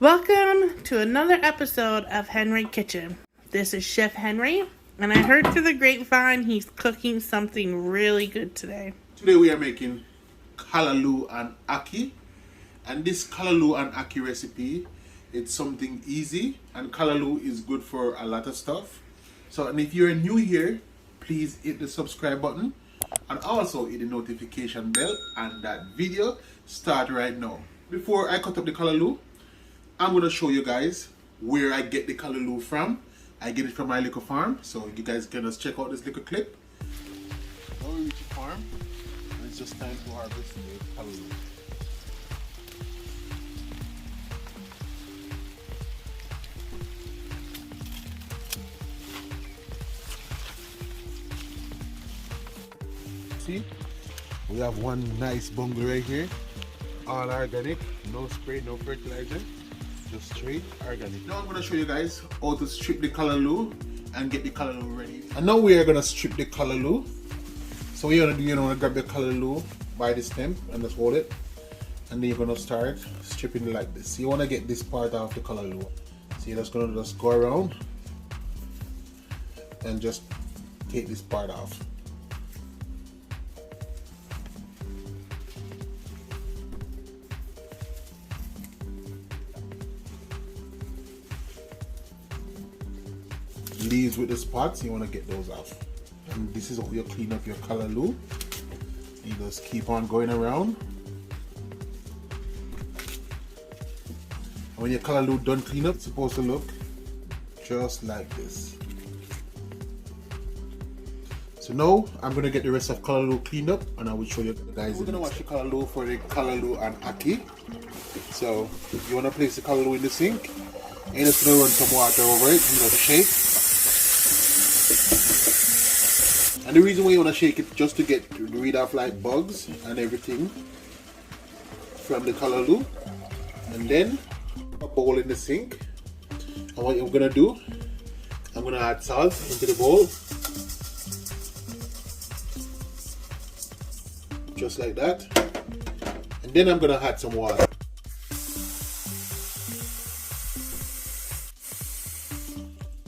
Welcome to another episode of Henry Kitchen. This is Chef Henry, and I heard through the grapevine he's cooking something really good today. Today we are making Callaloo and Ackee, and this Callaloo and Ackee recipe, it's something easy, and Callaloo is good for a lot of stuff. So, and if you're new here, please hit the subscribe button and also hit the notification bell, and that video start right now. Before I cut up the Callaloo, I'm going to show you guys where I get the Callaloo from. I get it from my little farm, so you guys can just check out this little clip. Now we reach the farm, and it's just time to harvest the Callaloo. See, we have one nice bungle right here, all organic, no spray, no fertilizer. Just straight organic. Now I'm going to show you guys how to strip the Callaloo and get the Callaloo ready. And now we are going to strip the Callaloo. So what you're going to do, you're going to grab the Callaloo by the stem and just hold it. And then you're going to start stripping it like this. So you want to get this part off the Callaloo. So you're just going to just go around and just take this part off. Leaves with the spots, you want to get those off. And this is how you clean up your Callaloo. You just keep on going around. And when your Callaloo done clean up, it's supposed to look just like this. So now I'm going to get the rest of Callaloo cleaned up and I will show you guys. We're going to wash the Callaloo for the Callaloo and Ackee. So you want to place the Callaloo in the sink and you're just going to run some water over it. You know, shake. And the reason why you want to shake it, just to get rid of like bugs and everything from the Callaloo. And then a bowl in the sink. And what you're going to do, I'm going to add salt into the bowl. Just like that. And then I'm going to add some water.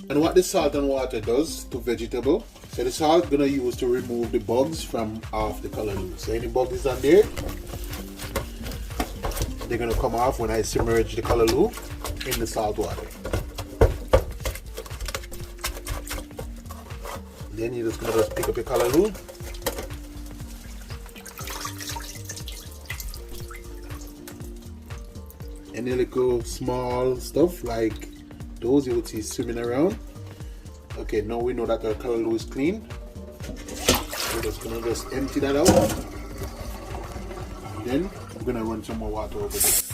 And what the salt and water does to vegetable, so the salt gonna use to remove the bugs from off the Callaloo. So any bugs on there, they're gonna come off when I submerge the Callaloo in the salt water. Then you're just gonna pick up your Callaloo. Any little small stuff like those you would see swimming around. Okay, now we know that our Callaloo is clean. We're just gonna empty that out. And then I'm gonna run some more water over this.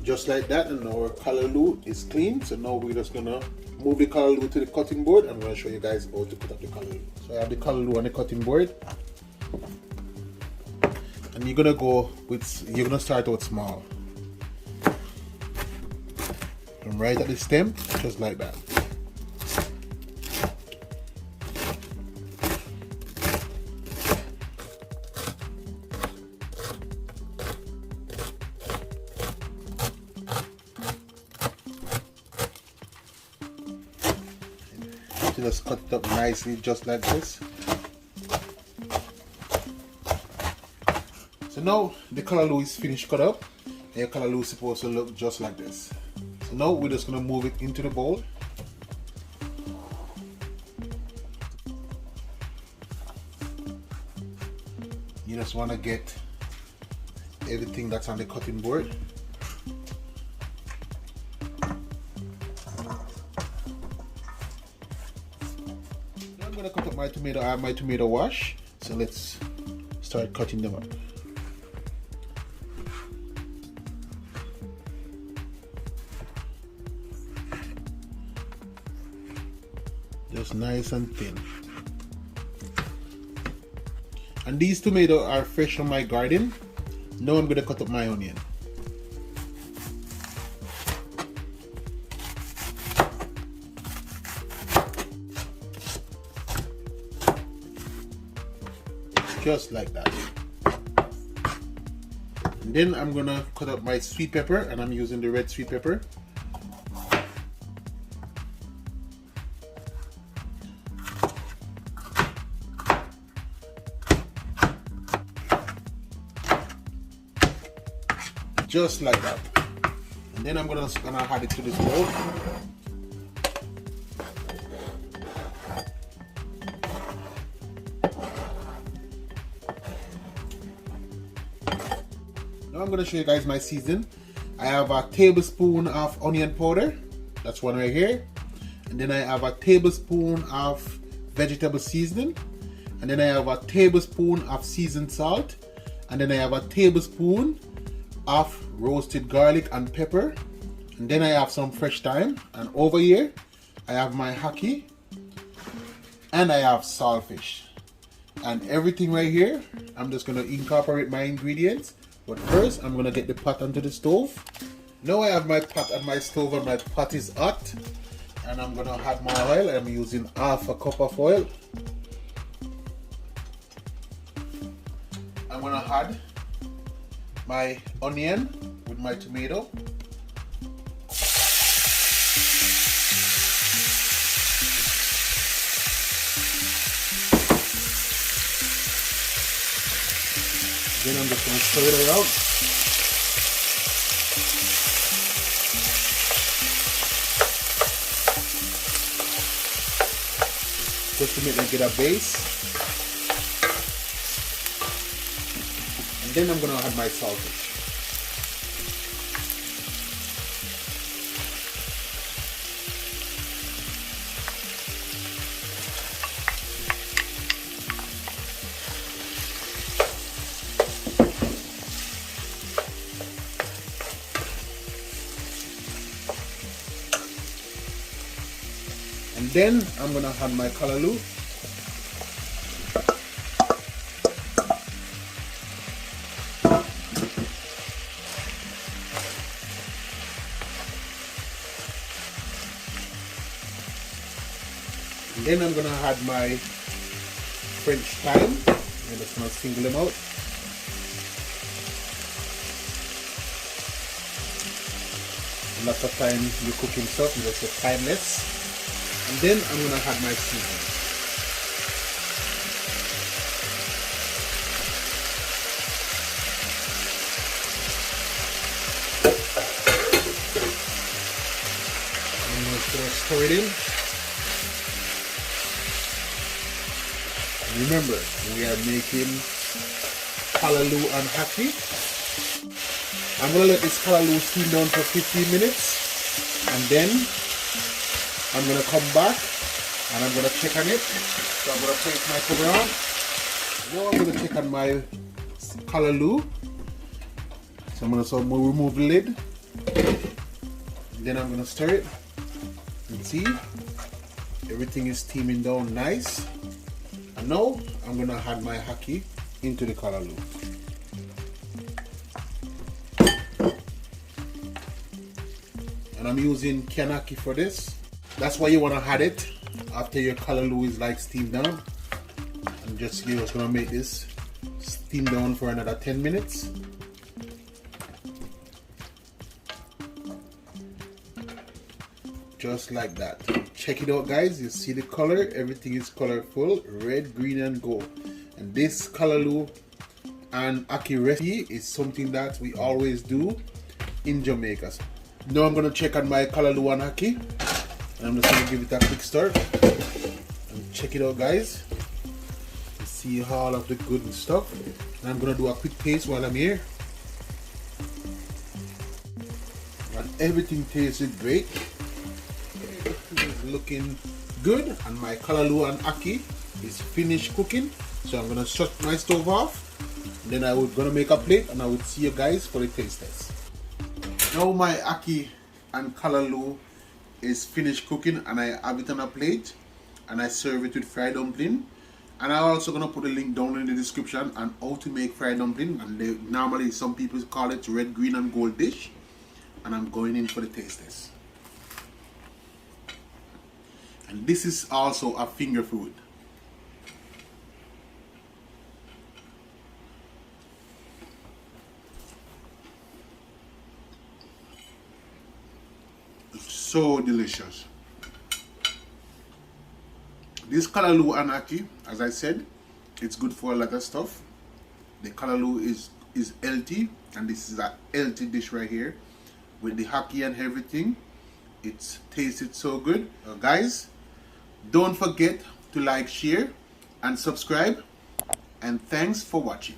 Just like that, and our Callaloo is clean. So now we're just gonna move the Callaloo to the cutting board. I'm gonna show you guys how to cut up the Callaloo. So I have the Callaloo on the cutting board, and you're gonna start out small. From right at the stem, just like that. Just cut it up nicely, just like this. So now the Callaloo is finished cut up, and your Callaloo is supposed to look just like this. So now we're just gonna move it into the bowl. You just wanna get everything that's on the cutting board. I'm gonna cut up my tomato. I have my tomato wash, so let's start cutting them up. Just nice and thin. And these tomatoes are fresh from my garden. Now I'm gonna cut up my onion. just like that. And then I'm gonna cut up my sweet pepper, and I'm using the red sweet pepper. Just like that. And then I'm gonna add it to this bowl. Now I'm gonna show you guys my seasoning. I have a tablespoon of onion powder. That's one right here. And then I have a tablespoon of vegetable seasoning. And then I have a tablespoon of seasoned salt. And then I have a tablespoon of roasted garlic and pepper. And then I have some fresh thyme. And over here I have my ackee, and I have saltfish. And everything right here, I'm just gonna incorporate my ingredients. But first I'm gonna get the pot onto the stove. Now I have my pot on my stove, and my pot is hot. And I'm gonna add my oil. I'm using half a cup of oil. I'm gonna add my onion with my tomato. Then I'm just going to stir it around. Just to make it get a base. And then I'm going to add my saltfish. And then I'm gonna add my callaloo. And then I'm gonna add my French thyme. I'm just gonna single them out. Lots of time you cooking stuff, you just get timeless. And then I'm going to add my seasoning. I'm going to stir it in. And remember, we are making callaloo and ackee. I'm going to let this callaloo steam down for 15 minutes. And then I'm going to come back and I'm going to check on it. So I'm going to place my cover on. Now I'm going to check on my callaloo. So I'm going to remove the lid. And then I'm going to stir it. And see, everything is steaming down nice. And now I'm going to add my ackee into the callaloo. And I'm using canned ackee for this. That's why you want to add it after your callaloo is like steamed down. And just you're just gonna make this steam down for another 10 minutes. Just like that. Check it out, guys. You see the color, everything is colorful, red, green and gold. And this callaloo and ackee recipe is something that we always do in Jamaica. Now I'm gonna check on my callaloo and ackee. And I'm just going to give it a quick stir and check it out, guys. You see all of the good stuff. And I'm going to do a quick taste while I'm here. And everything tasted great. Everything is looking good. And my callaloo and ackee is finished cooking. So I'm going to shut my stove off. And then I'm going to make a plate and I will see you guys for the taste test. Now my ackee and callaloo is finished cooking and I have it on a plate and I serve it with fried dumpling. And I'm also gonna put a link down in the description on how to make fried dumpling. And normally some people call it red, green and gold dish. And I'm going in for the taste test. And this is also a finger food. so delicious. This Callaloo and Ackee, as I said, it's good for a lot of stuff. The Callaloo is healthy, and this is a healthy dish right here with the ackee and everything. It tasted so good. Guys, don't forget to like, share, and subscribe. And thanks for watching.